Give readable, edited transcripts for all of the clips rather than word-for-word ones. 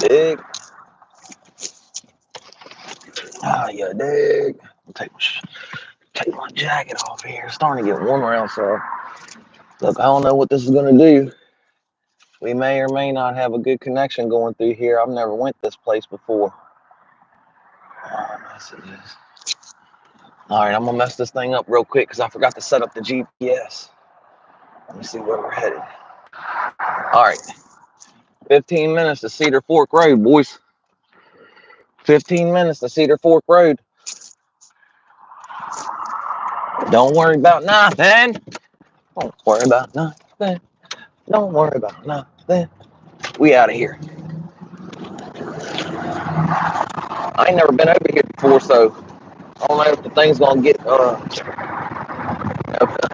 dig? You dig? Take, take my jacket off here. It's starting to get warmer outside. Look, I don't know what this is gonna do. We may or may not have a good connection going through here. I've never went this place before. Messages. All right, I'm gonna mess this thing up real quick because I forgot to set up the GPS. Let me see where we're headed. All right, 15 minutes to Cedar Fork Road, boys. 15 minutes to Cedar Fork Road. Don't worry about nothing. Don't worry about nothing. Don't worry about nothing. We out of here. I ain't never been over here before, so I don't know if the thing's gonna get if the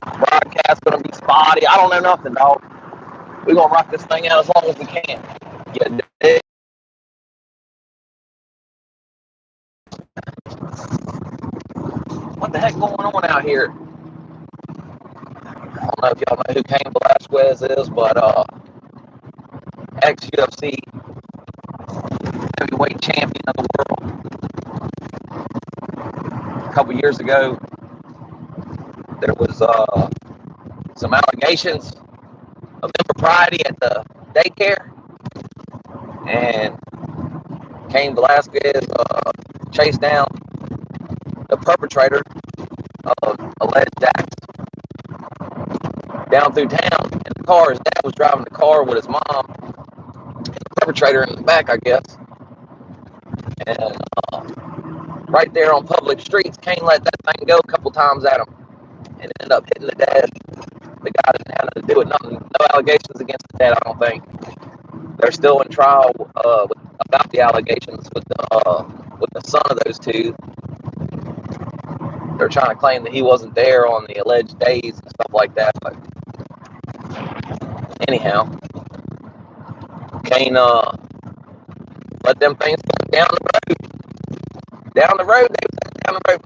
broadcast's gonna be spotty. I don't know nothing, dog. We're gonna rock this thing out as long as we can. You dig? What the heck going on out here? I don't know if y'all know who Cain Velasquez is, but ex-UFC heavyweight champion of the world. A couple years ago, there was some allegations of impropriety at the daycare, and Cain Velasquez chased down the perpetrator of alleged acts down through town in the car. His dad was driving the car with his mom, and the perpetrator in the back, I guess. And right there on public streets, Cain let that thing go a couple times at him and ended up hitting the dad. The guy didn't have nothing to do with nothing. No allegations against the dad, I don't think. They're still in trial about the allegations with the son of those two. They're trying to claim that he wasn't there on the alleged days and stuff like that. But anyhow, Cain let them things go down the road. Down the road, down the road.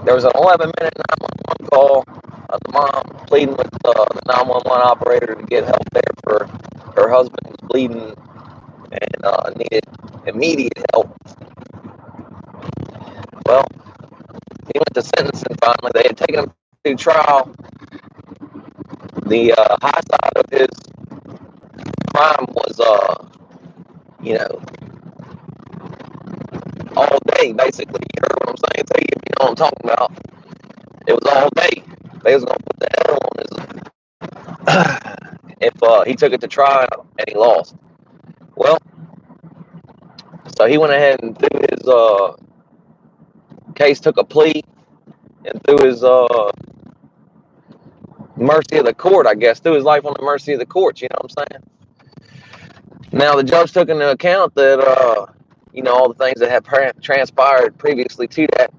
There was an 11-minute 911 call of the mom pleading with the 911 operator to get help there for her husband was bleeding and needed immediate help. Well, he went to sentencing finally. They had taken him to trial. The high side of his crime was, all day, basically. You heard what I'm saying to you? If you know what I'm talking about. It was all day. They was going to put the L on his if he took it to trial and he lost. Well, so he went ahead and threw his case, took a plea, and threw his mercy of the court, I guess, threw his life on the mercy of the courts, you know what I'm saying? Now, the judge took into account that, all the things that had transpired previously to that,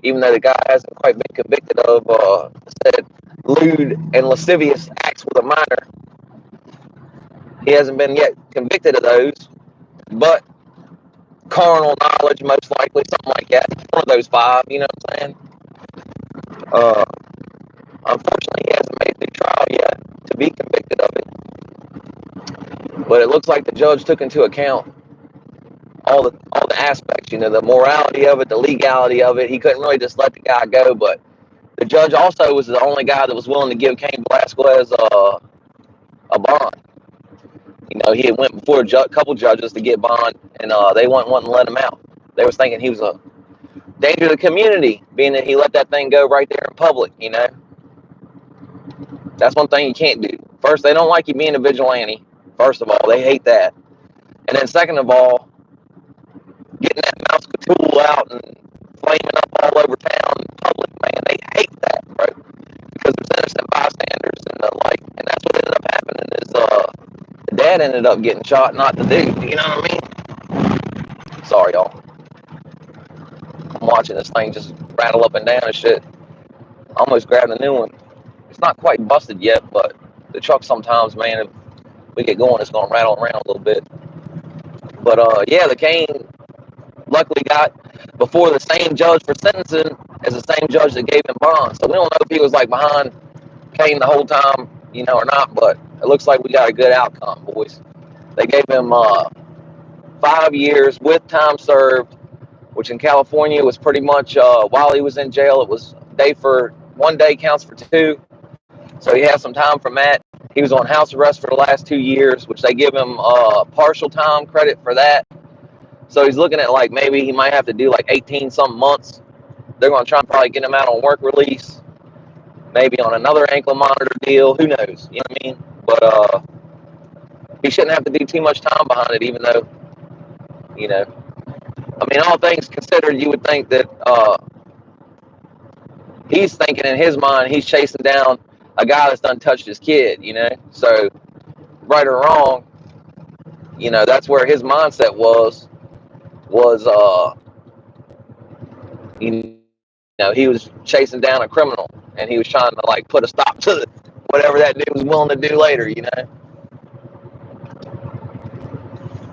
even though the guy hasn't quite been convicted of said lewd and lascivious acts with a minor. He hasn't been yet convicted of those, but carnal knowledge, most likely, something like that. One of those five, you know what I'm saying? Unfortunately, he hasn't made the trial yet to be convicted of it. But it looks like the judge took into account all the aspects, the morality of it, the legality of it. He couldn't really just let the guy go, but the judge also was the only guy that was willing to give Cain Velasquez a bond. He had went before a couple judges to get bond, and they wouldn't let him out. They was thinking he was a danger to the community, being that he let that thing go right there in public, That's one thing you can't do. First, they don't like you being a vigilante. First of all, they hate that. And then second of all, getting that mouse tool out and flaming up all over town in public, man, they hate that, bro. Because there's innocent bystanders and the like. And that's what ended up happening is the dad ended up getting shot, not the dude. You know what I mean? Sorry, y'all. I'm watching this thing just rattle up and down and shit. I almost grabbed a new one. It's not quite busted yet, but the truck sometimes, man, if we get going, it's going to rattle around a little bit. But, the Cain luckily got before the same judge for sentencing as the same judge that gave him bond. So we don't know if he was, behind Cain the whole time, or not, but it looks like we got a good outcome, boys. They gave him 5 years with time served, which in California was pretty much while he was in jail, it was one day counts for two. So he has some time from that. He was on house arrest for the last 2 years, which they give him partial time credit for that. So he's looking at like maybe he might have to do like 18 some months. They're going to try and probably get him out on work release, maybe on another ankle monitor deal. Who knows? You know what I mean? But he shouldn't have to do too much time behind it, even though, you know, I mean, all things considered, you would think that he's thinking in his mind he's chasing down a guy that's done touched his kid, you know? So, right or wrong, you know, that's where his mindset was, you know, he was chasing down a criminal, and he was trying to, like, put a stop to whatever that dude was willing to do later, you know?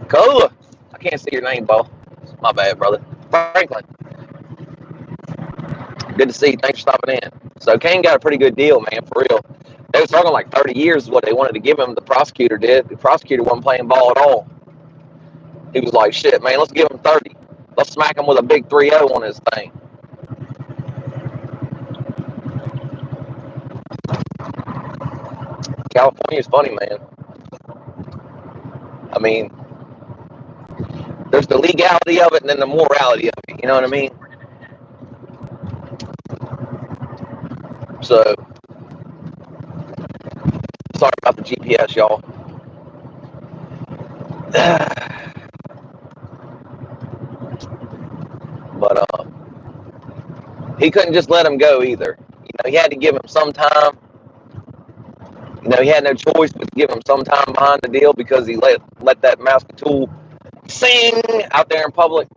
Cola, I can't see your name, Bo. My bad, brother. Franklin, good to see you. Thanks for stopping in. So Kane got a pretty good deal, man, for real. They was talking like 30 years is what they wanted to give him. The prosecutor did. The prosecutor wasn't playing ball at all. He was like, shit, man, let's give him 30. Let's smack him with a big 3-0 on his thing. California's funny, man. I mean, there's the legality of it and then the morality of it. You know what I mean? So, sorry about the GPS, y'all. But he couldn't just let him go either. You know, he had to give him some time. You know, he had no choice but to give him some time behind the deal because he let that Mouse-Catool sing out there in public.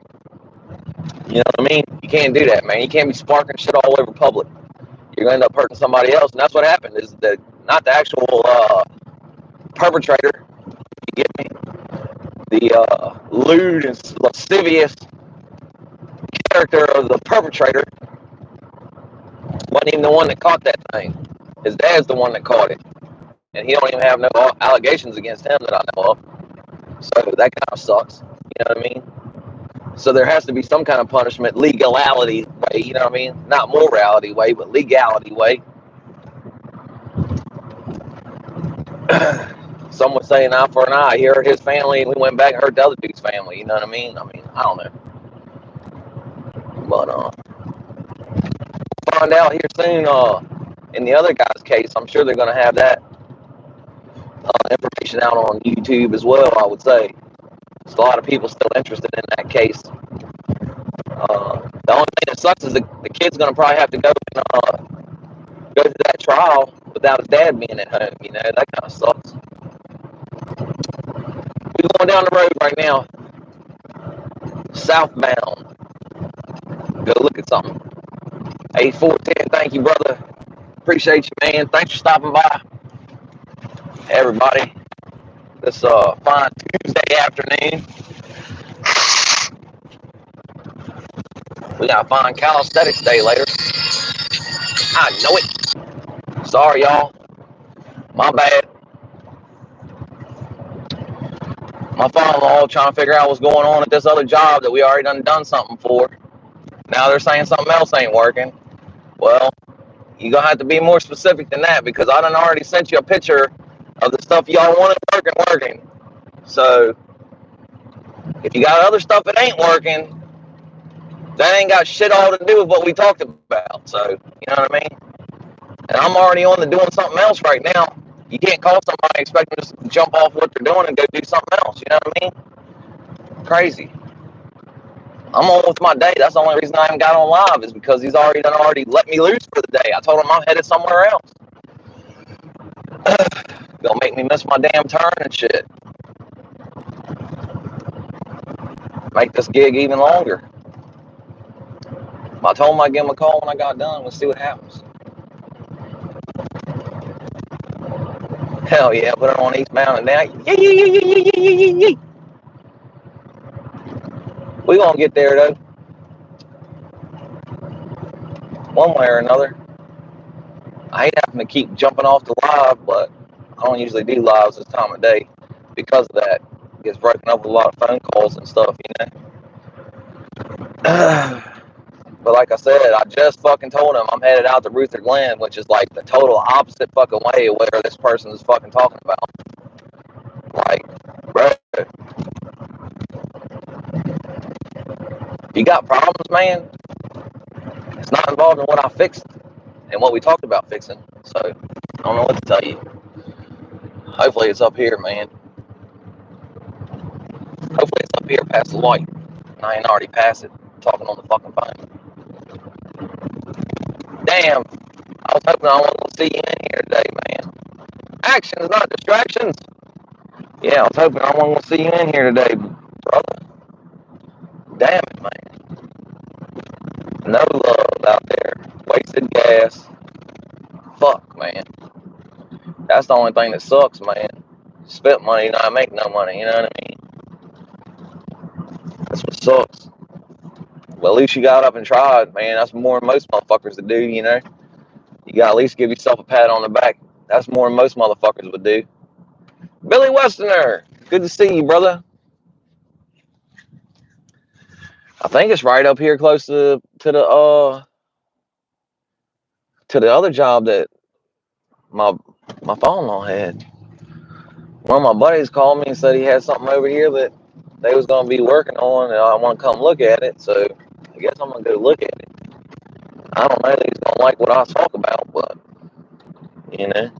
You know what I mean? You can't do that, man. You can't be sparking shit all over public. You're going to end up hurting somebody else. And that's what happened, is that not the actual perpetrator, you get me? The lewd and lascivious character of the perpetrator wasn't even the one that caught that thing. His dad's the one that caught it. And he don't even have no allegations against him that I know of. So that kind of sucks. You know what I mean? So there has to be some kind of punishment, legality way, you know what I mean? Not morality way, but legality way. Some would say an eye for an eye. He hurt his family, and we went back and hurt the other dude's family, you know what I mean? I don't know. But we'll find out here soon in the other guy's case. I'm sure they're going to have that information out on YouTube as well, I would say. There's a lot of people still interested in that case. The only thing that sucks is the kid's going to probably have to go through that trial without his dad being at home. You know, that kind of sucks. We're going down the road right now, southbound. Go look at something. 8410, thank you, brother. Appreciate you, man. Thanks for stopping by. Everybody, this fine Tuesday afternoon. We got a fine calisthenics day later. I know it. Sorry, y'all. My bad. My father-in-law trying to figure out what's going on at this other job that we already done something for. Now they're saying something else ain't working. Well, you're going to have to be more specific than that, because I done already sent you a picture of the stuff y'all wanted working. So, if you got other stuff that ain't working, that ain't got shit all to do with what we talked about. So, you know what I mean? And I'm already on to doing something else right now. You can't call somebody expecting them to jump off what they're doing and go do something else. You know what I mean? Crazy. I'm on with my day. That's the only reason I haven't got on live, is because he's already let me loose for the day. I told him I'm headed somewhere else. Gonna make me miss my damn turn and shit. Make this gig even longer. I told him I'd give him a call when I got done. We'll see what happens. Hell yeah, put it on eastbound and down. Yee. We gonna get there though, one way or another. I hate having to keep jumping off the live, but I don't usually do lives this time of day because of that. gets broken up with a lot of phone calls and stuff, you know. But like I said, I just fucking told him I'm headed out to Ruther Glen, which is like the total opposite fucking way of where this person is fucking talking about. Like, bro, you got problems, man. It's not involved in what I fixed and what we talked about fixing. So I don't know what to tell you. Hopefully it's up here, man. Hopefully it's up here past the light. And I ain't already past it, talking on the fucking phone. Damn, I was hoping I wasn't gonna see you in here today, man. Actions, not distractions. Yeah, I was hoping I wasn't gonna see you in here today, brother. Damn it, man. No love out there. Wasted gas. Fuck, man. That's the only thing that sucks, man. Spent money, not make no money, you know what I mean? That's what sucks. Well, at least you got up and tried, man. That's more than most motherfuckers would do, you know? You gotta at least give yourself a pat on the back. That's more than most motherfuckers would do. Billy Westerner, good to see you, brother. I think it's right up here close to the other job that my father-in-law had. One of my buddies called me and said he had something over here that they was gonna be working on, and I want to come look at it. So I guess I'm gonna go look at it. I don't know if he's gonna like what I talk about, but you know,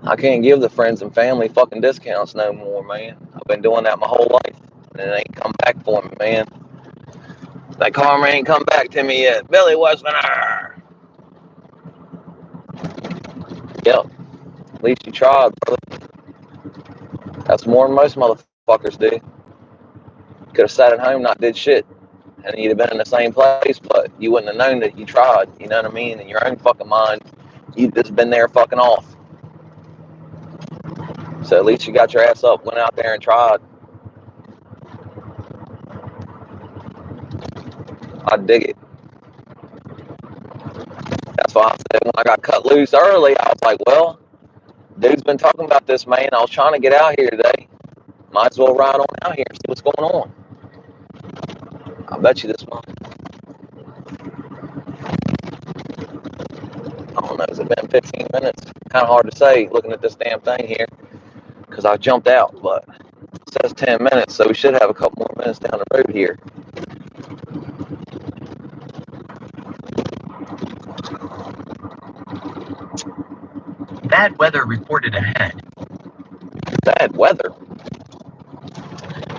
I can't give the friends and family fucking discounts no more, man. I've been doing that my whole life, and it ain't come back for me, man. That karma ain't come back to me yet. Billy Westerner. Yep. At least you tried, brother. That's more than most motherfuckers do. Could have sat at home, not did shit, and you'd have been in the same place, but you wouldn't have known that you tried. You know what I mean? In your own fucking mind, you'd just been there fucking off. So at least you got your ass up, went out there and tried. I dig it. That's why I said when I got cut loose early, I was like, well, dude's been talking about this, man. I was trying to get out here today. Might as well ride on out here and see what's going on. I bet you this month. I don't know, has it been 15 minutes? Kind of hard to say looking at this damn thing here because I jumped out, but it says 10 minutes, so we should have a couple more minutes down the road here. Bad weather reported ahead. Bad weather?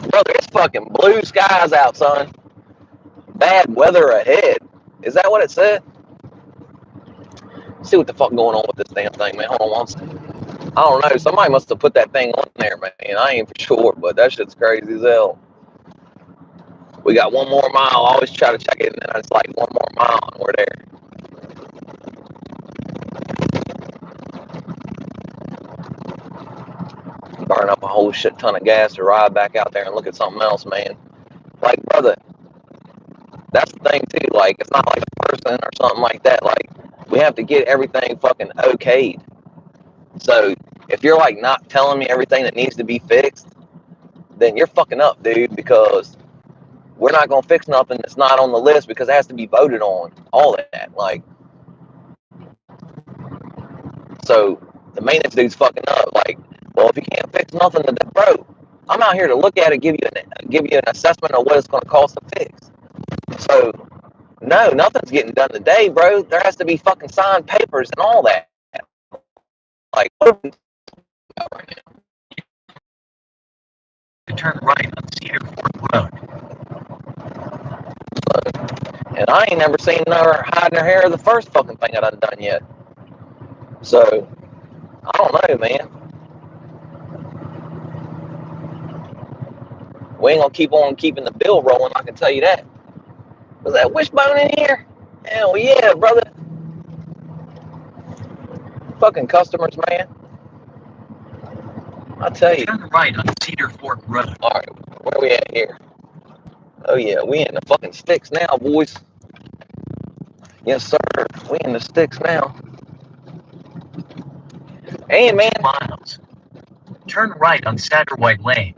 Brother, it's fucking blue skies out, son. Bad weather ahead. Is that what it said? Let's see what the fuck going on with this damn thing, man. Hold on one second. I don't know. Somebody must have put that thing on there, man. I ain't for sure, but that shit's crazy as hell. We got one more mile. I always try to check it, and then it's like one more mile, and we're there. Burn up a whole shit ton of gas to ride back out there and look at something else, man. Like, brother, that's the thing, too. Like, it's not like a person or something like that. Like, we have to get everything fucking okayed. So, if you're, like, not telling me everything that needs to be fixed, then you're fucking up, dude, because we're not going to fix nothing that's not on the list because it has to be voted on. All that. Like, so, the maintenance dude's fucking up. Like, well, if you can't fix nothing, then bro, I'm out here to look at it, give you an assessment of what it's going to cost to fix. So, no, nothing's getting done today, bro. There has to be fucking signed papers and all that. Like, what are we talking about right now? To turn right on Cedar Fork Road. So, and I ain't never seen her hiding her hair of the first fucking thing I done yet. So, I don't know, man. We ain't gonna keep on keeping the bill rolling, I can tell you that. Was that Wishbone in here? Hell yeah, brother. Fucking customers, man. I tell you. Turn right on Cedar Fork Road. Alright, where we at here? Oh yeah, we in the fucking sticks now, boys. Yes, sir. We in the sticks now. And man, miles. Turn right on Satterwhite Lane.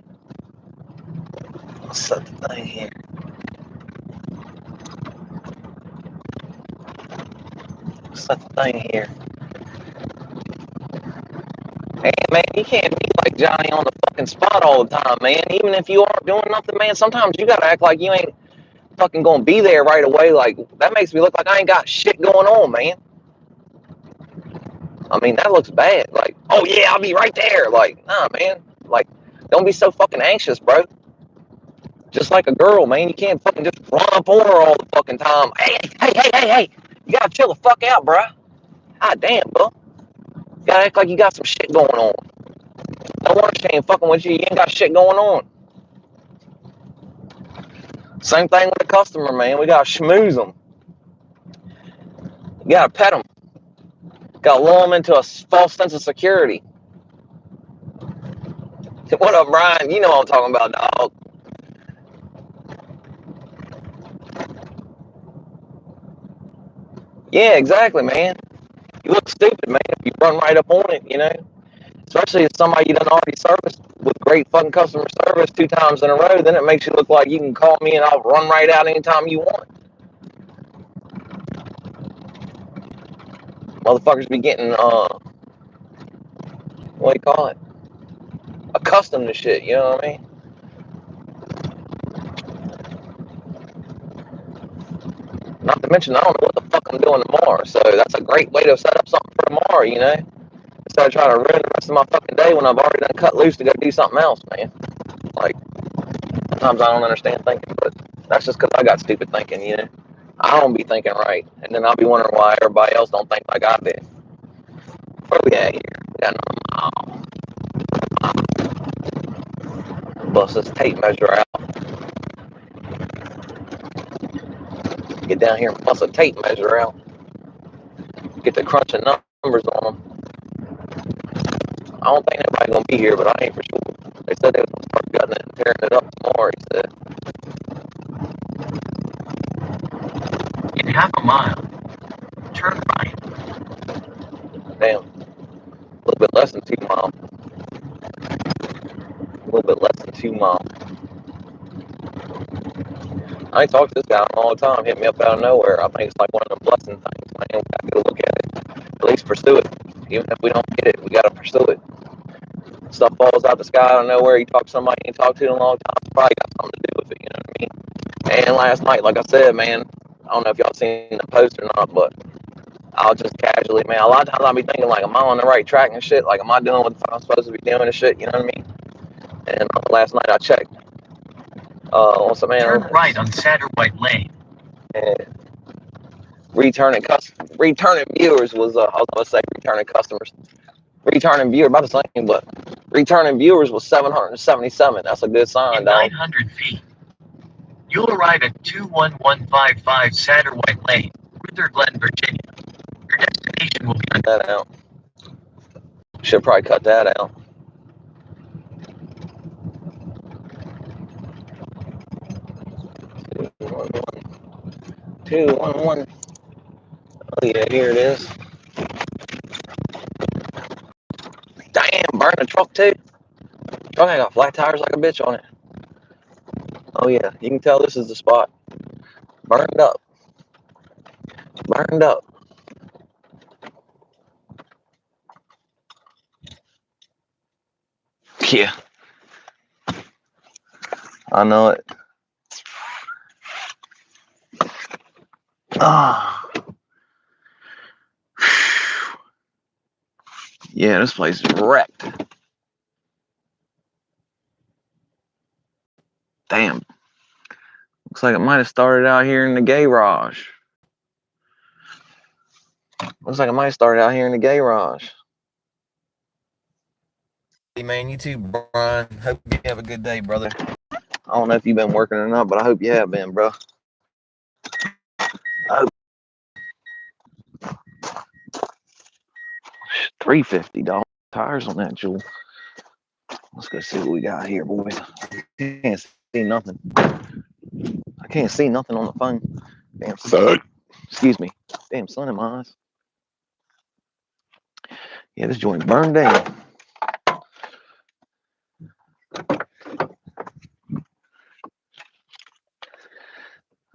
I'll set the thing here. Set the thing here. Hey, man, you can't be like Johnny on the fucking spot all the time, man. Even if you aren't doing nothing, man, sometimes you gotta act like you ain't fucking gonna be there right away. Like, that makes me look like I ain't got shit going on, man. I mean, that looks bad. Like, oh yeah, I'll be right there. Like, nah, man. Like, don't be so fucking anxious, bro. Just like a girl, man. You can't fucking just run up on her all the fucking time. Hey. You gotta chill the fuck out, bro. God damn, bro. You gotta act like you got some shit going on. No wonder she ain't fucking with you. You ain't got shit going on. Same thing with a customer, man. We gotta schmooze them. You gotta pet them. Gotta lull them into a false sense of security. What up, Brian? You know what I'm talking about, dog. Yeah, exactly, man. You look stupid, man, if you run right up on it, you know? Especially if somebody you done already serviced with great fucking customer service 2 times in a row, then it makes you look like you can call me and I'll run right out anytime you want. Motherfuckers be getting, what do you call it? Accustomed to shit, you know what I mean? Not to mention, I don't know what the fuck I'm doing tomorrow, so that's a great way to set up something for tomorrow, you know? Instead of trying to ruin the rest of my fucking day when I've already done cut loose to go do something else, man. Like, sometimes I don't understand thinking, but that's just because I got stupid thinking, you know? I don't be thinking right, and then I'll be wondering why everybody else don't think like I do. What do we at here? We got another mile. Bust this tape measure out. Get down here and bust a tape measure out. Get the crunching numbers on them. I don't think anybody's gonna be here, but I ain't for sure. They said they was gonna start gutting it and tearing it up tomorrow, he said. In half a mile, turn right. Damn. A little bit less than 2 miles. A little bit less than 2 miles. I ain't talked to this guy in a long time. Hit me up out of nowhere. I think it's like one of them blessing things, man. We gotta go look at it. At least pursue it. Even if we don't get it, we gotta pursue it. Stuff falls out the sky out of nowhere. You talk to somebody you ain't talked to in a long time, it's probably got something to do with it, you know what I mean? And last night, like I said, man, I don't know if y'all seen the post or not, but I'll just casually, man, a lot of times I'll be thinking, like, am I on the right track and shit? Like, am I doing what I'm supposed to be doing and shit, you know what I mean? And last night I checked on some Turn analytics. right on Satterwhite Lane. And returning viewers was, I was going to say returning customers. Returning viewer, about the same, but returning viewers was 777. That's a good sign, In dog. 900 feet, you'll arrive at 21155 Satterwhite Lane, Ruther Glen, Virginia. Your destination will be on That out. Should probably cut that out. Two, one. Oh yeah, here it is. Damn, burn the truck too. Truck ain't got flat tires like a bitch on it. Oh yeah, you can tell this is the spot. Burned up. Burned up. Yeah. I know it. Ah. Yeah, this place is wrecked. Damn. Looks like it might have started out here in the garage. Looks like it might have started out here in the garage. Hey man, you too, Brian. Hope you have a good day, brother. I don't know if you've been working or not, but I hope you have been, bro. $350 tires on that Jewel. Let's go see what we got here, boys. Can't see nothing. I can't see nothing on the phone. Damn sun. Excuse me. Damn sun in my eyes. Yeah, this joint burned down.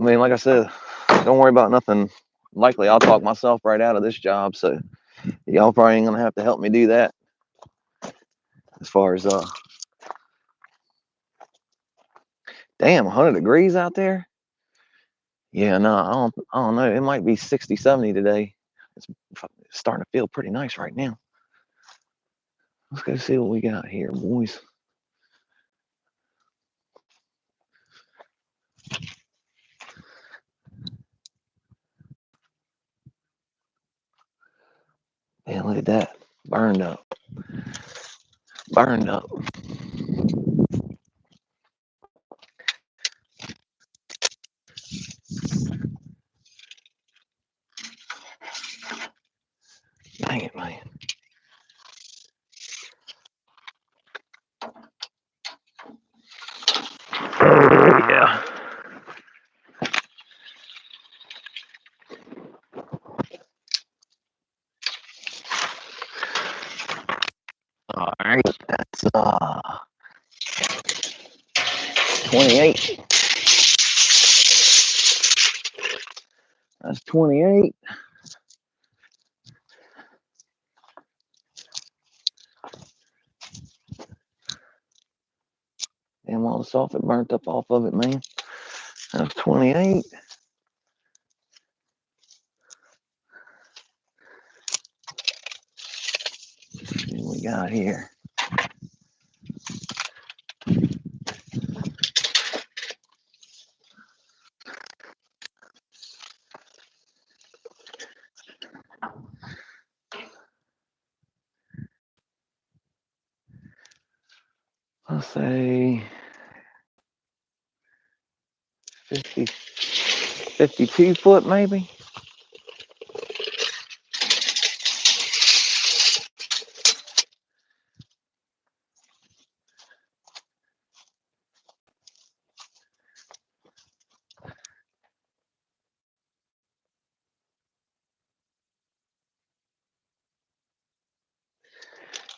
mean, like I said, don't worry about nothing. Likely, I'll talk myself right out of this job. So y'all probably ain't gonna have to help me do that. As far as damn, 100 degrees out there. Yeah, no, I don't know. It might be 60, 70 today. It's starting to feel pretty nice right now. Let's go see what we got here, boys. Man, look at that. Burned up. Burned up. Dang it, man. Yeah. All right. That's 28. That's 28. Damn, all the sulfur burnt up off of it, man. That's 28. Let's see what we got here. Let's say 52 foot maybe.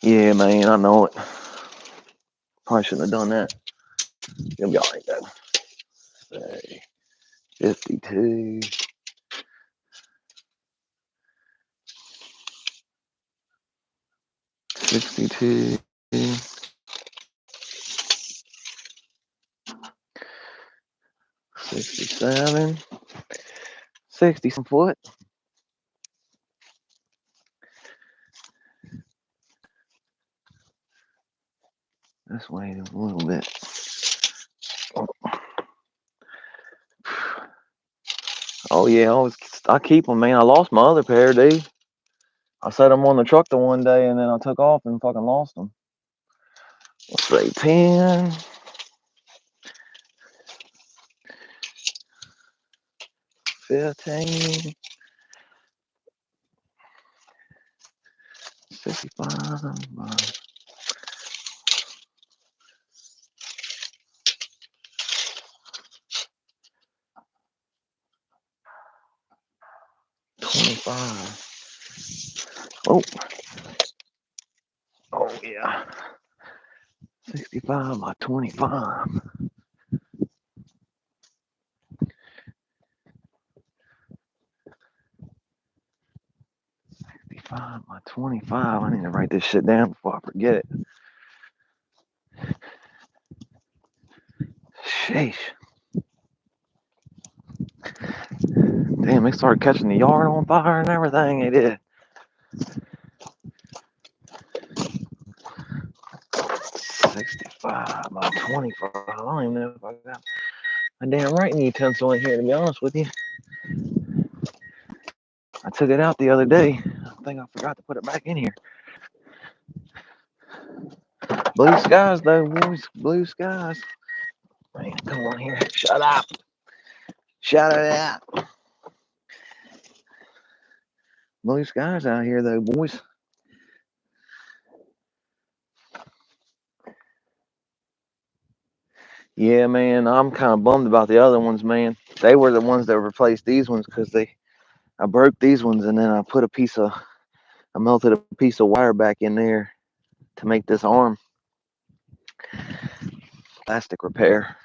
Yeah, man, I know it. Probably shouldn't have done that. You'll be all right though. Say 52. 62. 67. 60 some foot. This way a little bit. Oh yeah, I keep them, man. I lost my other pair, dude. I set them on the truck the one day, and then I took off and fucking lost them. Let's say 10. 15. 65. 25. Oh. Oh yeah. 65 by 25. 65 by 25. I need to write this shit down before I forget it. Sheesh. Damn, they started catching the yard on fire and everything. They did. 65 by 25. I don't even know if I got a damn writing utensil in here, to be honest with you. I took it out the other day. I think I forgot to put it back in here. Blue skies, though, boys. Blue skies. Man, come on here. Shut up. Shut it out. Blue skies out here, though, boys. Yeah, man, I'm kind of bummed about the other ones, man. They were the ones that replaced these ones because I broke these ones, and then I melted a piece of wire back in there to make this arm. Plastic repair.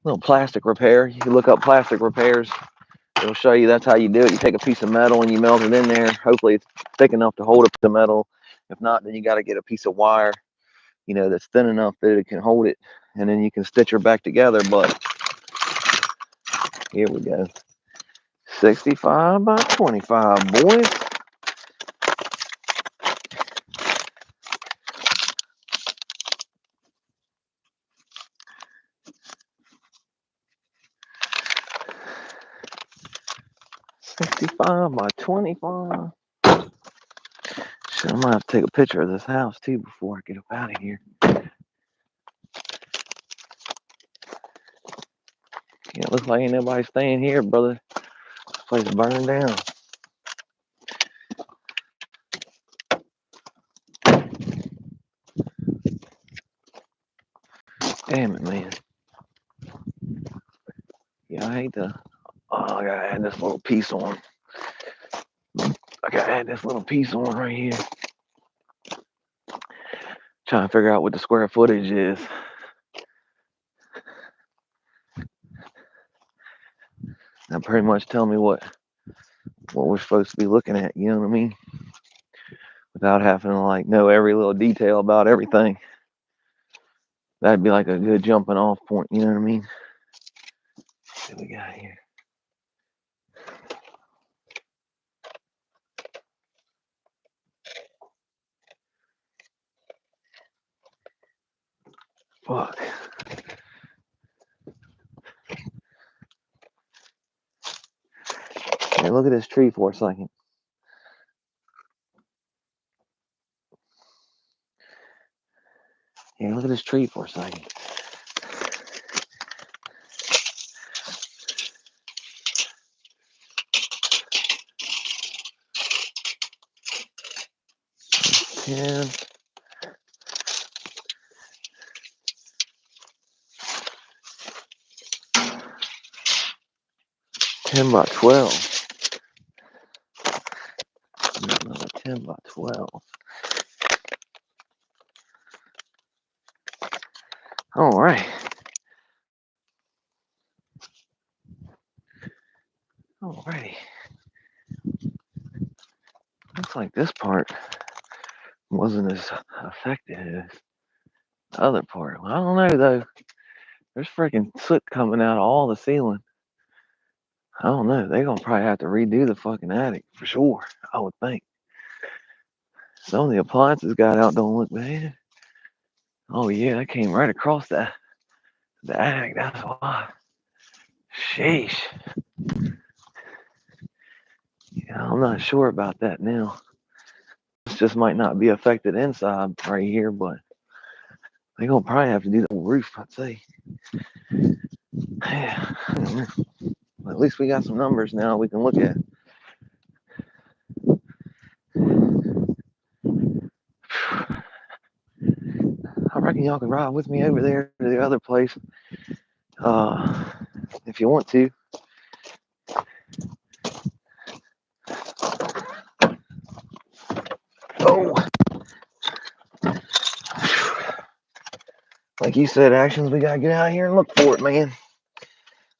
little plastic repair. You can look up plastic repairs. It'll show you that's how you do it. You take a piece of metal and you melt it in there. Hopefully it's thick enough to hold a piece of metal. If not, then you got to get a piece of wire, you know, that's thin enough that it can hold it, and then you can stitch her back together. But here we go. 65 by 25, boys. $65 by 25. Shit, I might have to take a picture of this house too before I get up out of here. Yeah, it looks like ain't nobody staying here, brother. This place is burning down. Damn it, man. Yeah, I hate to. Oh, I gotta add this little piece on. I gotta add this little piece on right here. Trying to figure out what the square footage is. That pretty much tell me what we're supposed to be looking at. You know what I mean? Without having to like know every little detail about everything. That'd be like a good jumping off point. You know what I mean? What we got here? Fuck. Hey, look at this tree for a second. Yeah, look at this tree for a second. Yeah. 10 by 12. Another 10 by 12. All right. Alrighty. Looks like this part wasn't as affected as the other part. Well, I don't know though. There's freaking soot coming out of all the ceiling. I don't know. They're gonna probably have to redo the fucking attic for sure. I would think. Some of the appliances got out don't look bad. Oh yeah, that came right across the attic. That's why. Sheesh. Yeah, I'm not sure about that now. This just might not be affected inside right here, but they're gonna probably have to do the whole roof, I'd say. Yeah. Well, at least we got some numbers now we can look at. I reckon y'all can ride with me over there to the other place, if you want to. Oh, like you said, actions, we gotta get out here and look for it, man.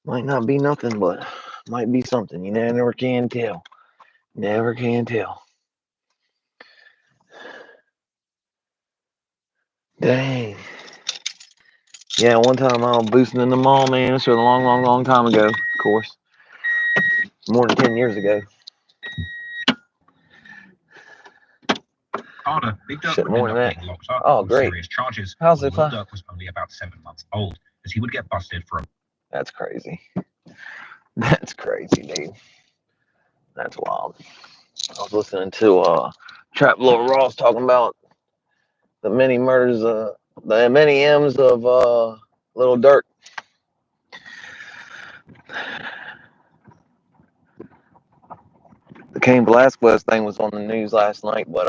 Might not be nothing, but might be something. You never can tell. Never can tell. Dang. Yeah, one time I was boosting in the mall, man. This was a long, long, long time ago, of course. More than 10 years ago. Carter, Big Dirk Shit, would more end than up that. getting locked up Oh, on great. serious charges. How's it Little fun? Dirk was only about 7 months old, as he would get busted for a... That's crazy. That's crazy, dude. That's wild. I was listening to Trap Lord Ross talking about the many murders, the many M's of Little Dirk. The Cain Velasquez thing was on the news last night, but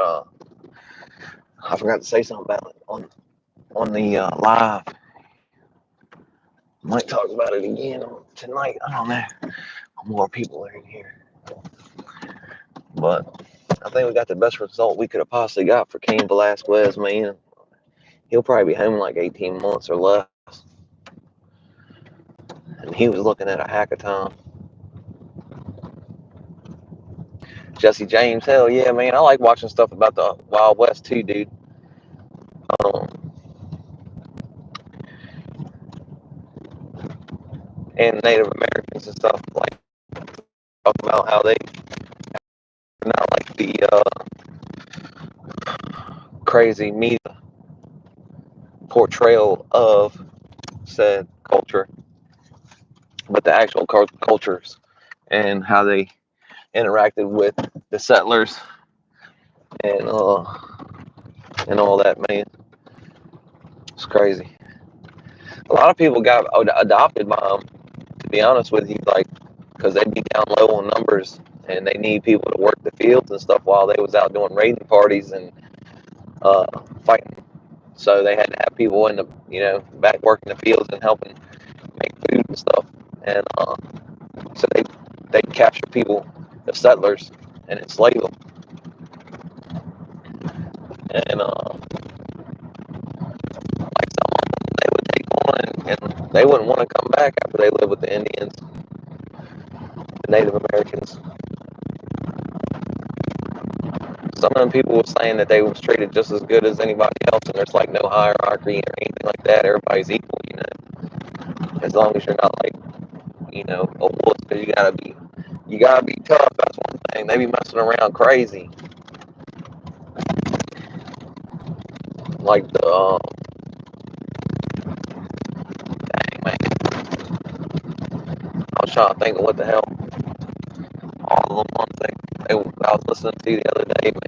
I forgot to say something about it on the live. Might talk about it again tonight. I don't know. More people are in here, but I think we got the best result we could have possibly got for Cain Velasquez, man. He'll probably be home in like 18 months or less. and he was looking at a hackathon. Jesse James, hell yeah, man. I like watching stuff about the Wild West too, dude. And Native Americans and stuff, like talk about how they not like the crazy media portrayal of said culture, but the actual cultures and how they interacted with the settlers and all that, man. It's crazy. A lot of people got adopted by them, to be honest with you, like, because they'd be down low on numbers and they need people to work the fields and stuff while they was out doing raiding parties and fighting. So they had to have people in the, back working the fields and helping make food and stuff. And so they'd capture people, the settlers, and enslave them. And like some of them, they would take on and they wouldn't want to come back after they lived with the Indians, the Native Americans. Some of them people were saying that they was treated just as good as anybody else, and there's like no hierarchy or anything like that. Everybody's equal, as long as you're not like, a wolf. Because you gotta be tough. That's one thing. They be messing around crazy, like the dang man. I was trying to think of what the hell all of them ones I was listening to the other day, man.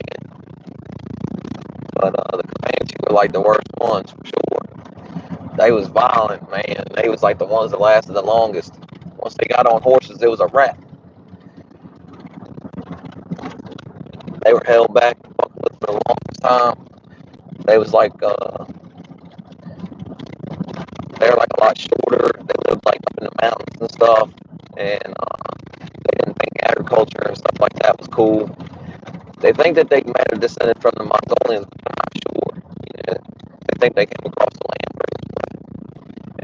But the Comanche were like the worst ones for sure. They was violent, man. They was like the ones that lasted the longest. Once they got on horses, it was a wrap. They were held back for the longest time. They was like they were like a lot shorter. They lived like up in the mountains and stuff, and they didn't think agriculture and stuff like that was cool. They think that they might have descended from the Mongolians, but I'm not sure. They think they came across the land first, but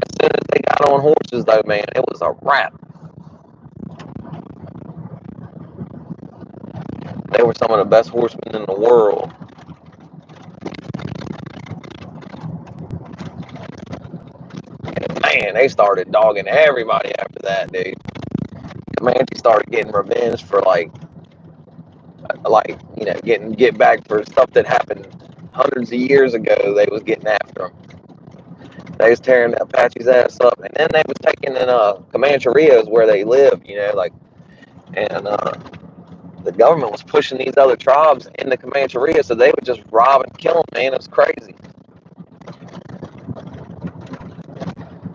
as soon as they got on horses, though, man, it was a wrap. They were some of the best horsemen in the world. And man, they started dogging everybody after that, dude. Comanche started getting revenge for get back for stuff that happened hundreds of years ago. They was getting after them. They was tearing the Apache's ass up, and then they was taking in Comancherías where they lived, and the government was pushing these other tribes in the Comancheria, so they would just rob and kill them, man. It was crazy.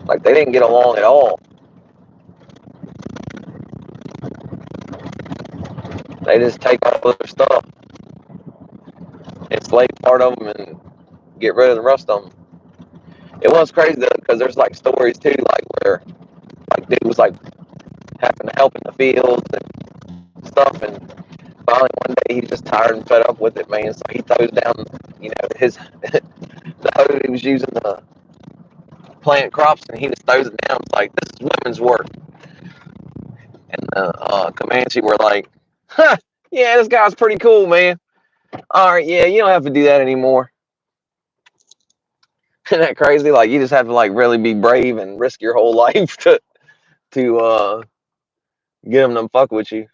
Like, they didn't get along at all. They just take all of their stuff, enslave part of them, and get rid of the rest of them. It was crazy, though, because there's, like, stories, too, like, where, like, dude was, like, having to help in the fields and stuff, and finally one day he's just tired and fed up with it, man. So he throws down, his the hoe he was using to plant crops, and he just throws it down. It's like, this is women's work. And the Comanche were like, huh, yeah, this guy's pretty cool, man. All right, yeah, you don't have to do that anymore. Isn't that crazy? Like, you just have to like really be brave and risk your whole life to get them to fuck with you.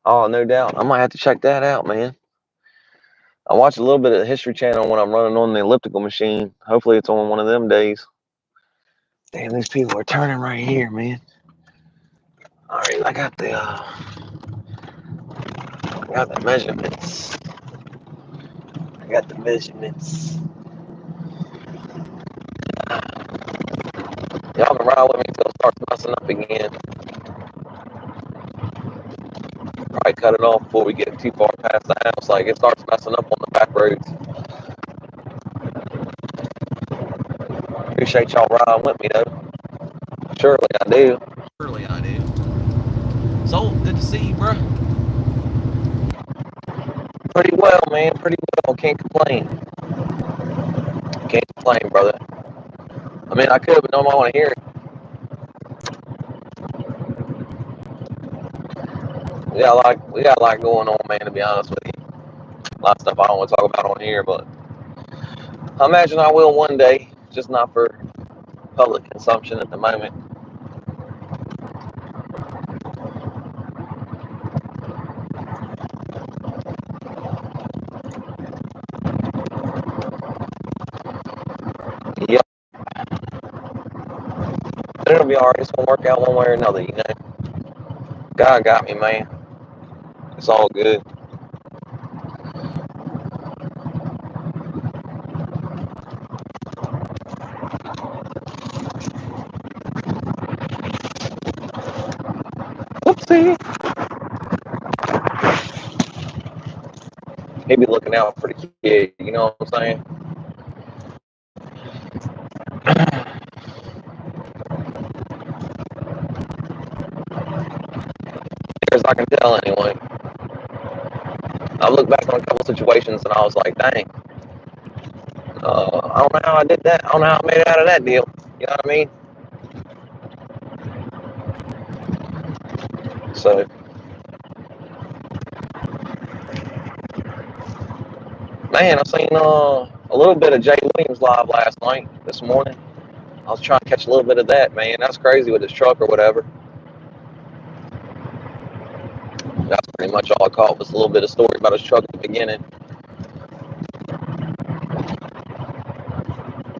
Oh, no doubt. I might have to check that out, man. I watch a little bit of the History Channel when I'm running on the elliptical machine. Hopefully it's on one of them days. Damn, these people are turning right here, man. All right, I got the measurements. Y'all can ride with me until it starts messing up again. Probably cut it off before we get too far past the house. Like, it starts messing up on the back roads. Appreciate y'all riding with me, though. Surely I do. So, good to see you, bro. Pretty well, man. Pretty well. Can't complain. plane, brother. I mean, I could, but nobody want to hear it. We got a lot going on, man. To be honest with you, a lot of stuff I don't want to talk about on here, but I imagine I will one day, just not for public consumption at the moment. Yep, but it'll be alright. It's gonna work out one way or another, you know. God got me, man. It's all good. Whoopsie. He be looking out for the kid, you know what I'm saying? As I can tell, anyway. I look back on a couple situations and I was like, dang, I don't know how I did that. I don't know how I made it out of that deal. You know what I mean? So, man, I seen a little bit of Jay Williams live last night, this morning. I was trying to catch a little bit of that, man. That's crazy with his truck or whatever. That's pretty much all I caught was a little bit of story about his truck at the beginning.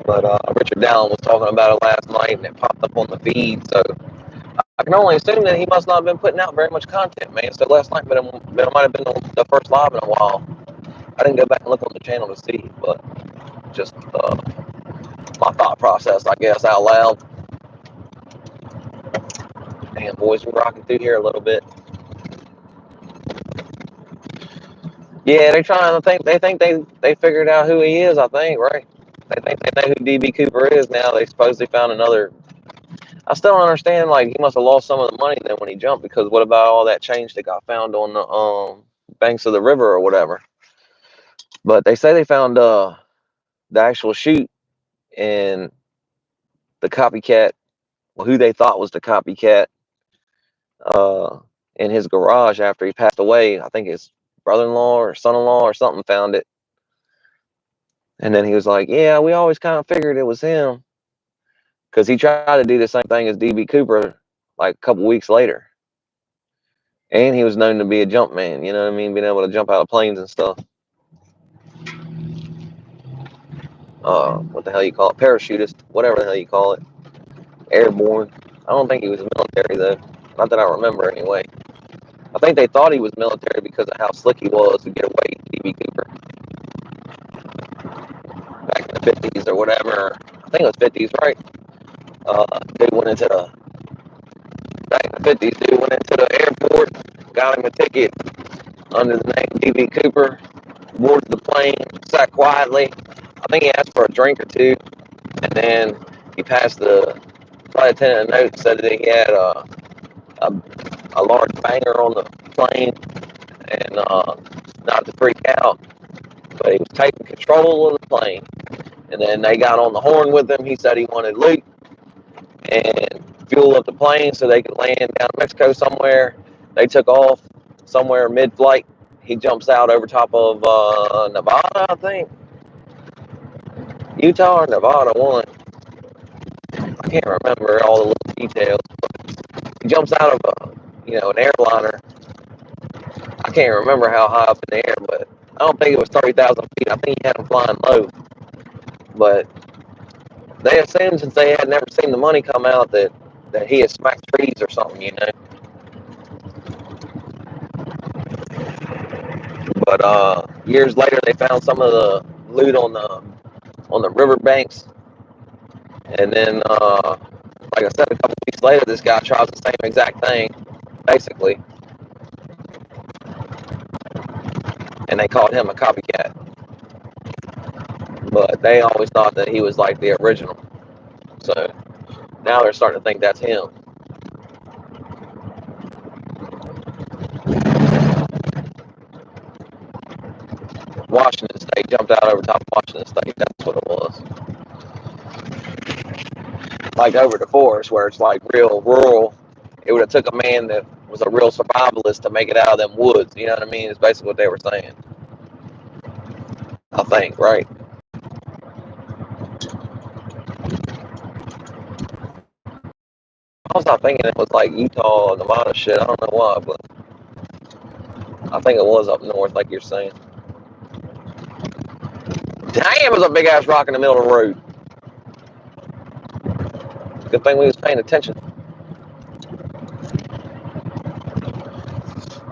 But Richard Dallin was talking about it last night, and it popped up on the feed. So I can only assume that he must not have been putting out very much content, man. So last night, but it might have been the first live in a while. I didn't go back and look on the channel to see, but just my thought process, I guess, out loud. Damn, boys, we're rocking through here a little bit. Yeah, they're trying to think. They figured out who he is. I think, right? They think they know who DB Cooper is now. They supposedly found another. I still don't understand. Like, he must have lost some of the money then when he jumped, because what about all that change that got found on the banks of the river or whatever? But they say they found the actual chute and the copycat, who they thought was the copycat, in his garage after he passed away. I think his brother-in-law or son-in-law or something found it. And then he was like, yeah, we always kind of figured it was him, because he tried to do the same thing as DB Cooper like a couple weeks later. And he was known to be a jump man, you know what I mean? Being able to jump out of planes and stuff. What the hell you call it? Parachutist, whatever the hell you call it. Airborne. I don't think he was military, though. Not that I remember, anyway. I think they thought he was military because of how slick he was to get away with DB Cooper. Back in the 50s or whatever. I think it was 50s, right? Dude went into the... Back in the 50s, dude went into the airport, got him a ticket under the name DB Cooper, boarded the plane, sat quietly. I think he asked for a drink or two, and then he passed the flight attendant a note, said that he had a large banger on the plane, and not to freak out, but he was taking control of the plane. And then they got on the horn with him. He said he wanted loot and fuel up the plane so they could land down in Mexico somewhere. They took off somewhere mid-flight. He jumps out over top of Nevada, I think. Utah or Nevada, one. I can't remember all the little details, but he jumps out of an airliner. I can't remember how high up in the air, but I don't think it was 30,000 feet. I think he had him flying low. But they assumed, since they had never seen the money come out, that he had smacked trees or something, you know. But years later, they found some of the loot on the riverbanks, and then, like I said, a couple weeks later, this guy tries the same exact thing, basically, and they called him a copycat. But they always thought that he was like the original, so now they're starting to think that's him. Washington State, jumped out over top of Washington State. That's what it was. like over the forest where it's like real rural. It would have took a man that was a real survivalist to make it out of them woods. You know what I mean? It's basically what they were saying. I think, right? I was not thinking it was like Utah or Nevada shit. I don't know why, but I think it was up north, like you're saying. Damn, it was a big ass rock in the middle of the road. Good thing we was paying attention.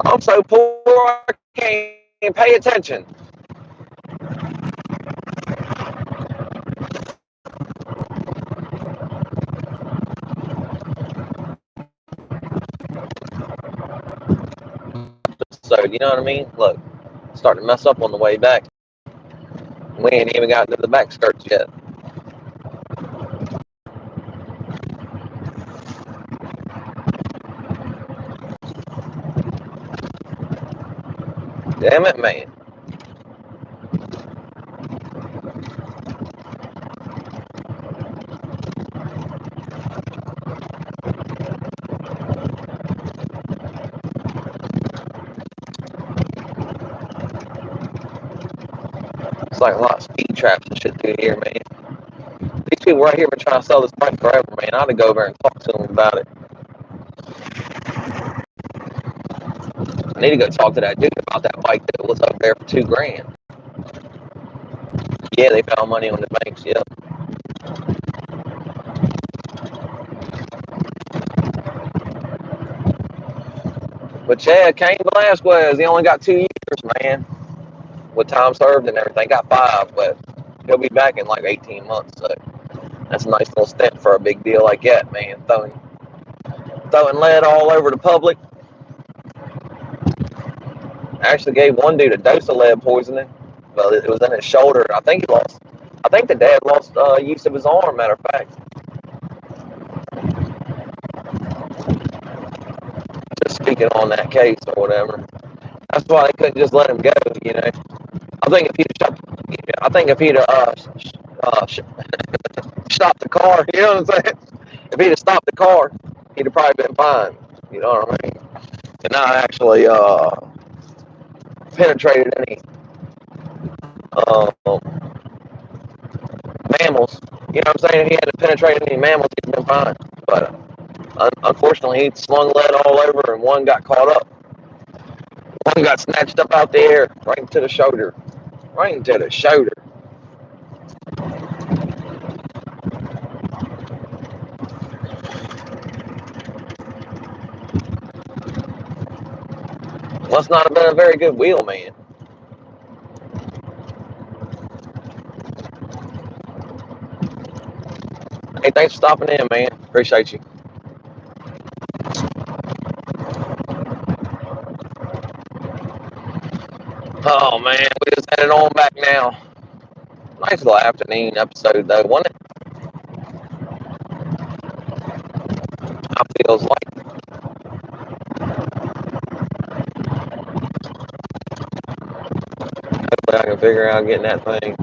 I'm so poor I can't pay attention. So you know what I mean? Look, starting to mess up on the way back. We ain't even got to the back skirts yet. Damn it, man. It's like a lot of speed traps and shit through here, man. These people right here been trying to sell this bike forever, man. I ought to go over and talk to them about it. I need to go talk to that dude about that bike that was up there for $2,000. Yeah, they found money on the banks, yep. But Chad Cain Velasquez, he only got 2 years, man. With time served and everything. Got 5, but he'll be back in like 18 months. So that's a nice little stint for a big deal like that, man. Throwing lead all over the public. I actually gave one dude a dose of lead poisoning, but it was in his shoulder. I think the dad lost use of his arm, matter of fact. Just speaking on that case or whatever. That's why they couldn't just let him go, you know. I think if he'd stopped the car, you know what I'm saying? If he'd have stopped the car, he'd have probably been fine. You know what I mean? And not actually penetrated any mammals. You know what I'm saying? If he hadn't penetrated any mammals, he'd been fine. But unfortunately, he slung lead all over, and one got caught up. One got snatched up out the air, right into the shoulder. Right into the shoulder. Must not have been a very good wheelman. Hey, thanks for stopping in, man. Appreciate you. Oh, man, we just headed on back now. Nice little afternoon episode, though, wasn't it? I feels like. Hopefully I can figure out getting that thing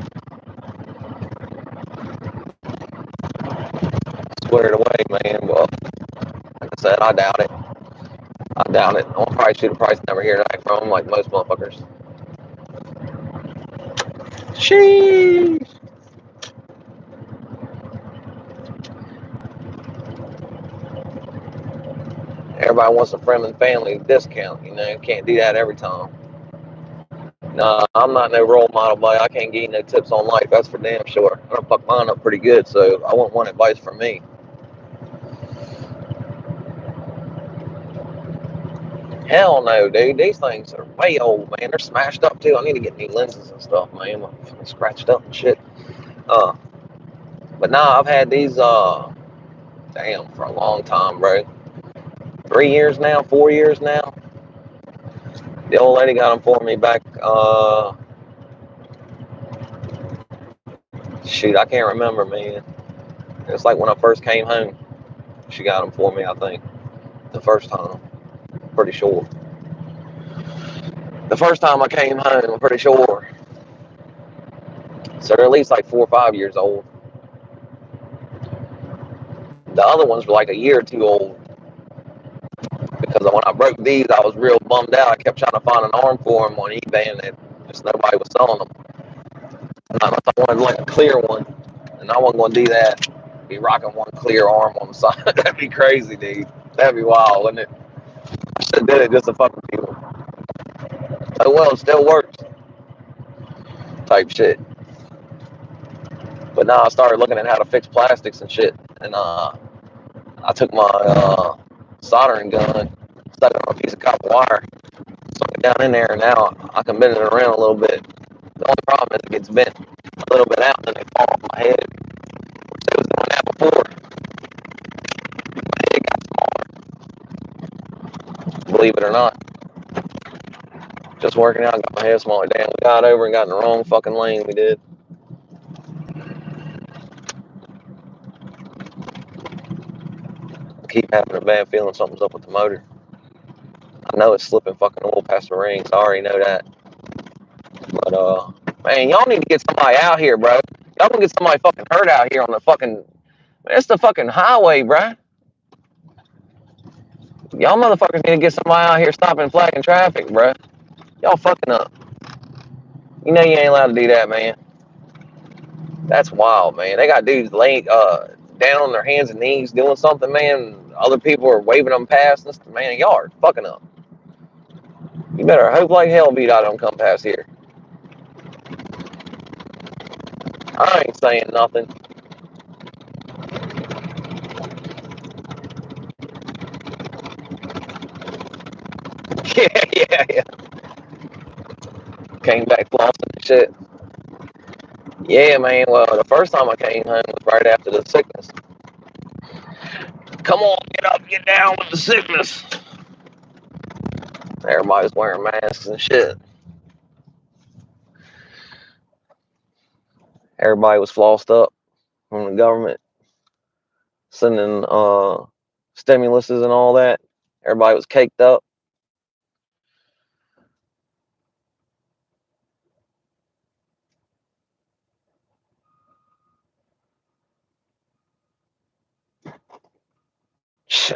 squared away, man. Well, like I said, I doubt it. I'll probably shoot a price number here tonight from like most motherfuckers. Sheesh. Everybody wants a friend and family discount, you know. Can't do that every time. Nah, I'm not no role model, boy. I can't give you no tips on life. That's for damn sure. I done fucked mine up pretty good, so I wouldn't want advice from me. Hell no, dude. These things are way old, man. They're smashed up too. I need to get new lenses and stuff, man. I'm scratched up and shit. But nah, I've had these damn, for a long time, bro. 3 years now, 4 years now. The old lady got them for me back, shoot, I can't remember, man. It's like when I first came home. She got them for me, I think. The first time. Pretty sure. The first time I came home, I'm pretty sure. So they're at least like 4 or 5 years old. The other ones were like a year or two old. Because when I broke these, I was real bummed out. I kept trying to find an arm for them on eBay, and just nobody was selling them. And I wanted like a clear one, and I wasn't going to do that. Be rocking one clear arm on the side. That'd be crazy, dude. That'd be wild, wouldn't it? I should have did it just to fuck with people. Oh well, it still works. Type shit. But now I started looking at how to fix plastics and shit, and I took my soldering gun, stuck it on a piece of copper wire, stuck it down in there, and now I can bend it around a little bit. The only problem is it gets bent a little bit out, and then they fall off my head. Which I was doing that before. My head got smaller. Believe it or not. Just working out, got my head smaller. Damn, we got over and got in the wrong fucking lane. We did. Keep having a bad feeling something's up with the motor. I know it's slipping fucking oil past the rings. I already know that. But man, y'all need to get somebody out here, bro. Y'all can get somebody fucking hurt out here on the fucking. It's the fucking highway, bro. Y'all motherfuckers need to get somebody out here stopping flagging traffic, bro. Y'all fucking up. You know you ain't allowed to do that, man. That's wild, man. They got dudes laying down on their hands and knees doing something, man. Other people are waving them past. Man, y'all are fucking up. You better hope like hell beat I don't come past here. I ain't saying nothing. Yeah. Came back flossing and shit. Yeah, man. Well, the first time I came home was right after the sickness. Come on, get up, get down with the sickness. Everybody's wearing masks and shit. Everybody was flossed up from the government sending stimuluses and all that. Everybody was caked up.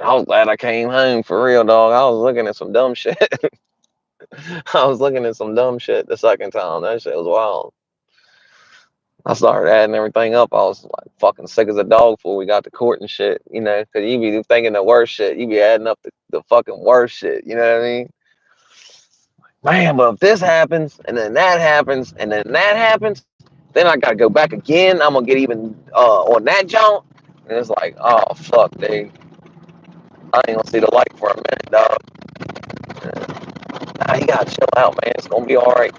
I was glad I came home for real, dog. I was looking at some dumb shit. I was looking at some dumb shit the second time. That shit was wild. I started adding everything up. I was like fucking sick as a dog before we got to court and shit, you know, because you be thinking the worst shit. You be adding up the fucking worst shit, you know what I mean? Man, but if this happens, and then that happens, and then that happens, then I gotta go back again. I'm gonna get even on that jump. And it's like, oh, fuck, dude. I ain't gonna see the light for a minute, dog. Nah, you gotta chill out, man. It's gonna be all right.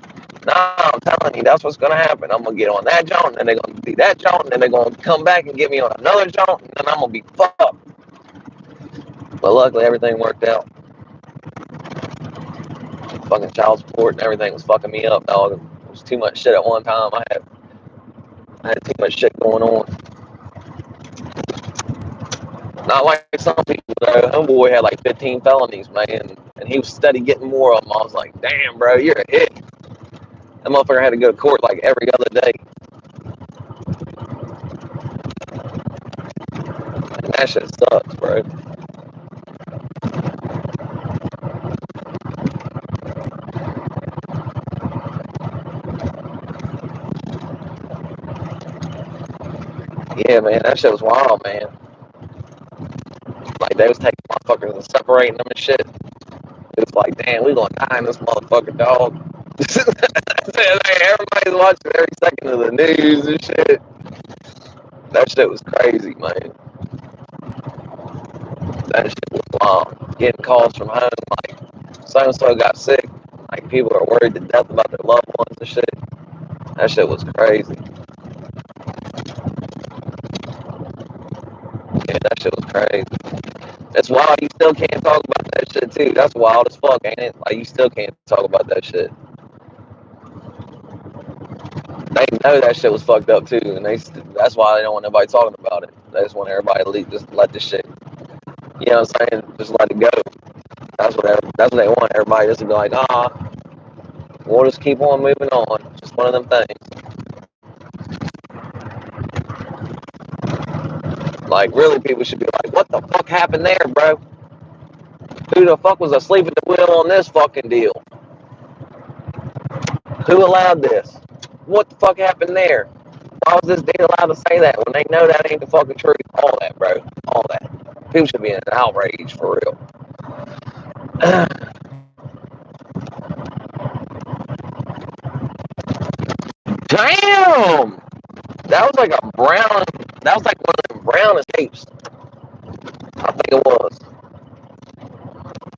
Nah, I'm telling you, that's what's gonna happen. I'm gonna get on that jump, and then they're gonna do that jump, and then they're gonna come back and get me on another jump, and then I'm gonna be fucked. But luckily, everything worked out. Fucking child support and everything was fucking me up, dog. It was too much shit at one time. I had too much shit going on. Not like some people, though. Homeboy had like 15 felonies, man, and he was steady getting more of them. I was like, damn, bro, you're a hit. That motherfucker had to go to court like every other day. And that shit sucks, bro. Yeah, man, that shit was wild, man. Like, they was taking motherfuckers and separating them and shit. It was like, damn, we gonna die in this motherfucker, dog. Everybody's watching every second of the news and shit. That shit was crazy, man. That shit was wild. Getting calls from home, like, so-and-so got sick. Like, people are worried to death about their loved ones and shit. That shit was crazy. Yeah, that shit was crazy. That's wild. You still can't talk about that shit, too. That's wild as fuck, ain't it? Like, you still can't talk about that shit. They know that shit was fucked up, too, and that's why they don't want nobody talking about it. They just want everybody to just let this shit, you know what I'm saying? Just let it go. That's what they want. Everybody just to be like, we'll just keep on moving on. Just one of them things. Like, really, people should be like, what the fuck happened there, bro? Who the fuck was asleep at the wheel on this fucking deal? Who allowed this? What the fuck happened there? Why was this dude allowed to say that when they know that ain't the fucking truth? All that, bro. All that. People should be in an outrage, for real. Damn! That was like a brown, that was like one of them brown escapes. I think it was.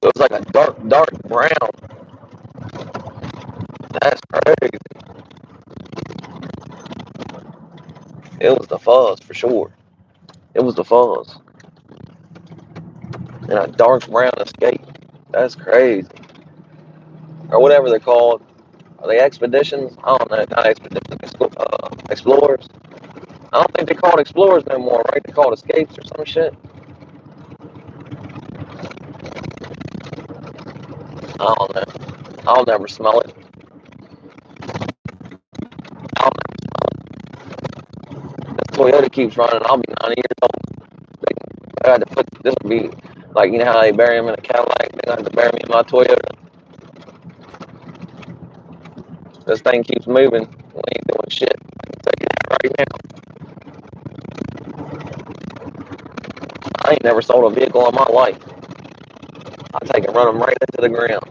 It was like a dark brown. That's crazy. It was the fuzz, for sure. It was the fuzz. And a dark brown escape. That's crazy. Or whatever they're called. Are they expeditions? I don't know. Not expeditions. Explorers. I don't think they're called explorers no more, right? They're called escapes or some shit. I don't know. I'll never smell it. I'll never smell it. This Toyota keeps running. I'll be 90 years old. I had to put, this would be like, you know how they bury them in a Cadillac? They're going to have to bury me in my Toyota. This thing keeps moving. We ain't doing shit. I can tell you that right now. I ain't never sold a vehicle in my life. I take and run them right into the ground.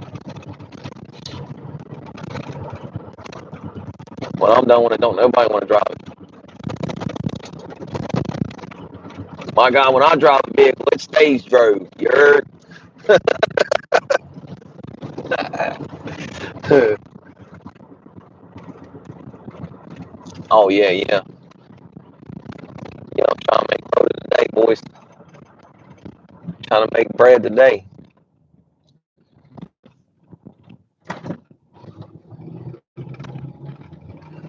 When I'm done with it, don't nobody want to drive it. My God, when I drive a vehicle, it stays drove. You heard? Oh, yeah, yeah. You know, I'm trying to make bread today, boys. Trying to make bread today.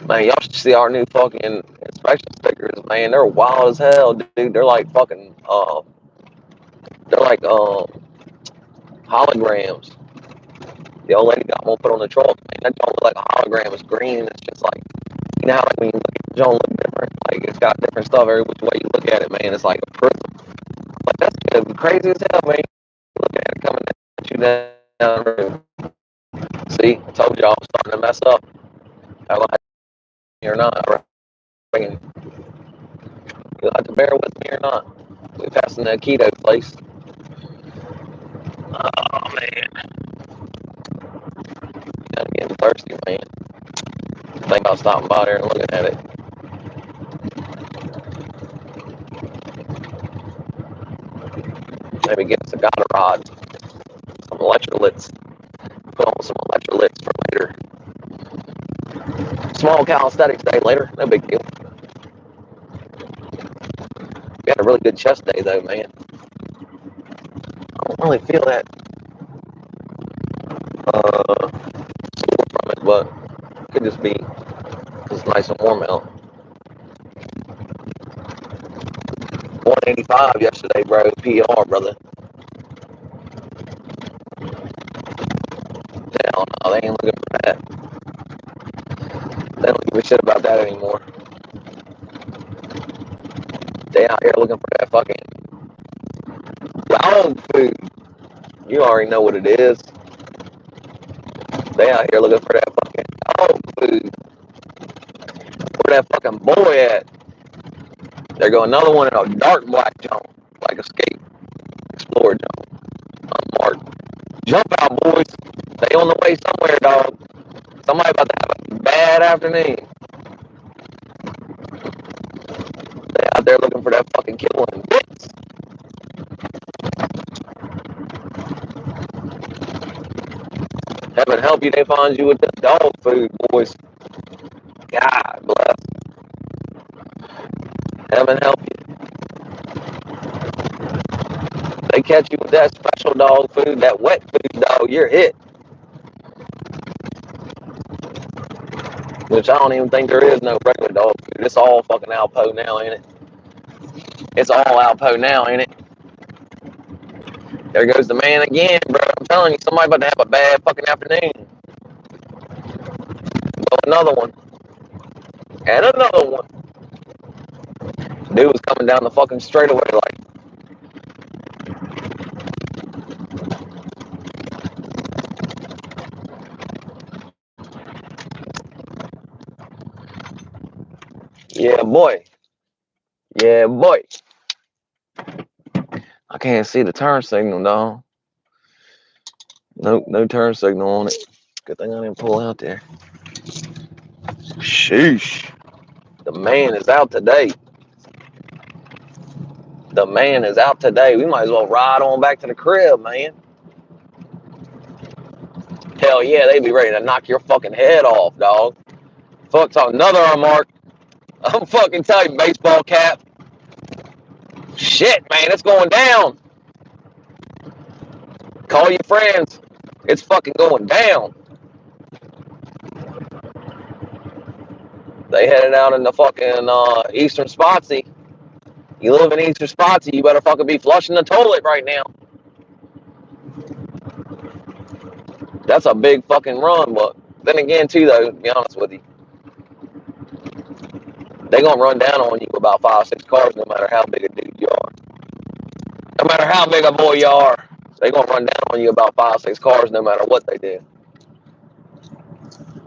Man, y'all should see our new fucking inspection stickers, man. They're wild as hell, dude. They're like fucking, they're like, holograms. The old lady got one put on the truck, man. That don't look like a hologram. It's green, and it's just like, you know how like when you look at it, don't look different. Like, it's got different stuff every which way you look at it, man. It's like a prism. Like, that's crazy as hell, man. Looking at it coming at you down the road. See, I told y'all I'm starting to mess up. I like me or not. You'll have to bear with me or not. We passing that keto place. Oh man, I'm getting thirsty, man. Think about stopping by there and looking at it. Maybe get us a Gata rod, some electrolytes. Put on some electrolytes for later. Small calisthenics day later, no big deal. We had a really good chest day though, man. I don't really feel that sore from it, but it could just be just nice and warm out. 185 yesterday, bro. PR, brother. Hell no, they ain't looking for that. They don't give a shit about that anymore. They out here looking for that fucking dog food. You already know what it is. They out here looking for that fucking dog food. Where that fucking boy at? There go another one in a dark black jump, like Escape Explorer jump. Unmarked. Jump out, boys. They on the way somewhere, dog. Somebody about to have a bad afternoon. They out there looking for that fucking killing bits. Heaven help you, they find you with this dog food, boys. God bless. Heaven help you. They catch you with that special dog food, that wet food, dog, you're hit. Which I don't even think there is no regular dog food. It's all fucking Alpo now, ain't it? It's all Alpo now, ain't it? There goes the man again, bro. I'm telling you, somebody about to have a bad fucking afternoon. So another one. And another one. Dude was coming down the fucking straightaway like, yeah, boy. Yeah, boy. I can't see the turn signal, dog. Nope, no turn signal on it. Good thing I didn't pull out there. Sheesh. The man is out today. The man is out today. We might as well ride on back to the crib, man. Hell yeah, they be ready to knock your fucking head off, dog. Fuck, talk another unmarked. I'm fucking telling you, baseball cap. Shit, man, it's going down. Call your friends. It's fucking going down. They headed out in the fucking Eastern Spotsy. You live in Eastern Spotsy, you better fucking be flushing the toilet right now. That's a big fucking run, but then again, too, though, to be honest with you, they gonna run down on you about 5-6 cars, no matter how big a dude you are. No matter how big a boy you are, they gonna run down on you about 5-6 cars, no matter what they do.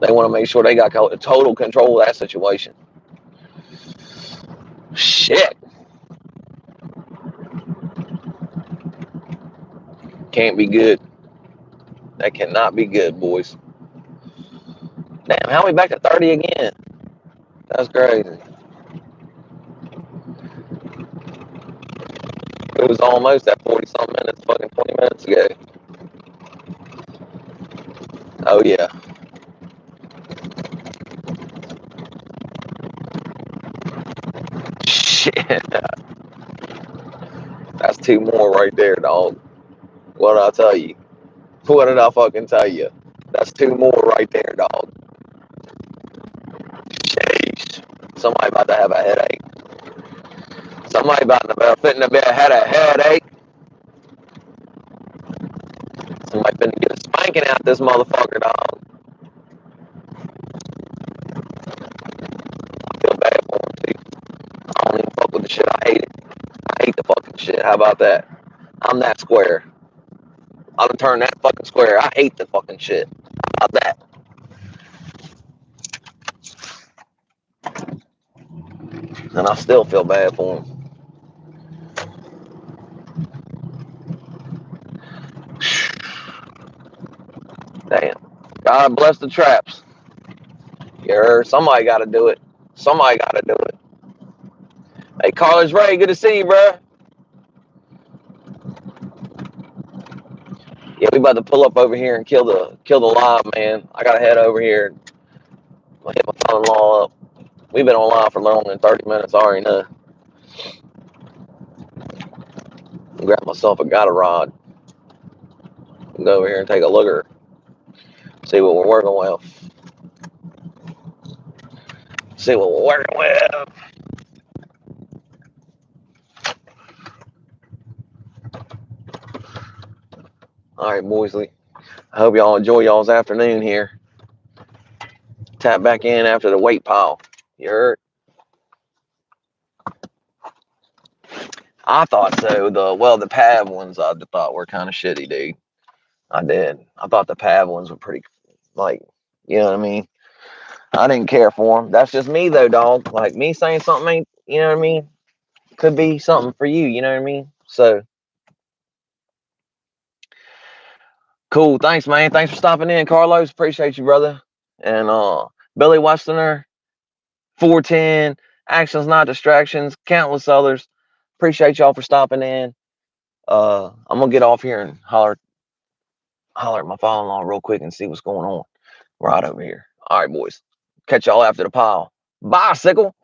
They want to make sure they got total control of that situation. Shit. Can't be good. That cannot be good, boys. Damn, how are we back to 30 again? That's crazy. It was almost at 40-something minutes, fucking 20 minutes ago. Oh, yeah. Shit. That's 2 more right there, dog. What did I tell you? What did I fucking tell you? That's 2 more right there, dog. Sheesh. Somebody about to have a headache. Somebody about to fit in the bed had a headache. Somebody finna get a spanking out this motherfucker, dog. I feel bad for him, too. I don't even fuck with the shit. I hate it. I hate the fucking shit. How about that? I'm that square. I'll turn that fucking square. I hate the fucking shit. How about that? And I still feel bad for him. Damn. God bless the traps. You heard? Somebody got to do it. Somebody got to do it. Hey, Carlos Ray, good to see you, bro. Yeah, we about to pull up over here and kill the live, man. I gotta head over here. I'll hit my son-in-law up. We've been on live for longer than 30 minutes. I already know. Grab myself a gutter rod. Go over here and take a look at her. See what we're working with. See what we're working with. All right, Boysley. I hope y'all enjoy y'all's afternoon here. Tap back in after the weight pile. You heard? I thought so. The Pav ones I thought were kind of shitty, dude. I did. I thought the Pav ones were pretty, like, you know what I mean? I didn't care for them. That's just me, though, dog. Like, me saying something ain't, you know what I mean? Could be something for you, you know what I mean? So, cool. Thanks, man. Thanks for stopping in, Carlos. Appreciate you, brother. And Billy Westerner, 410, Actions Not Distractions, countless others. Appreciate y'all for stopping in. I'm gonna get off here and holler at my father-in-law real quick and see what's going on right over here. All right, boys. Catch y'all after the pile. Bicycle.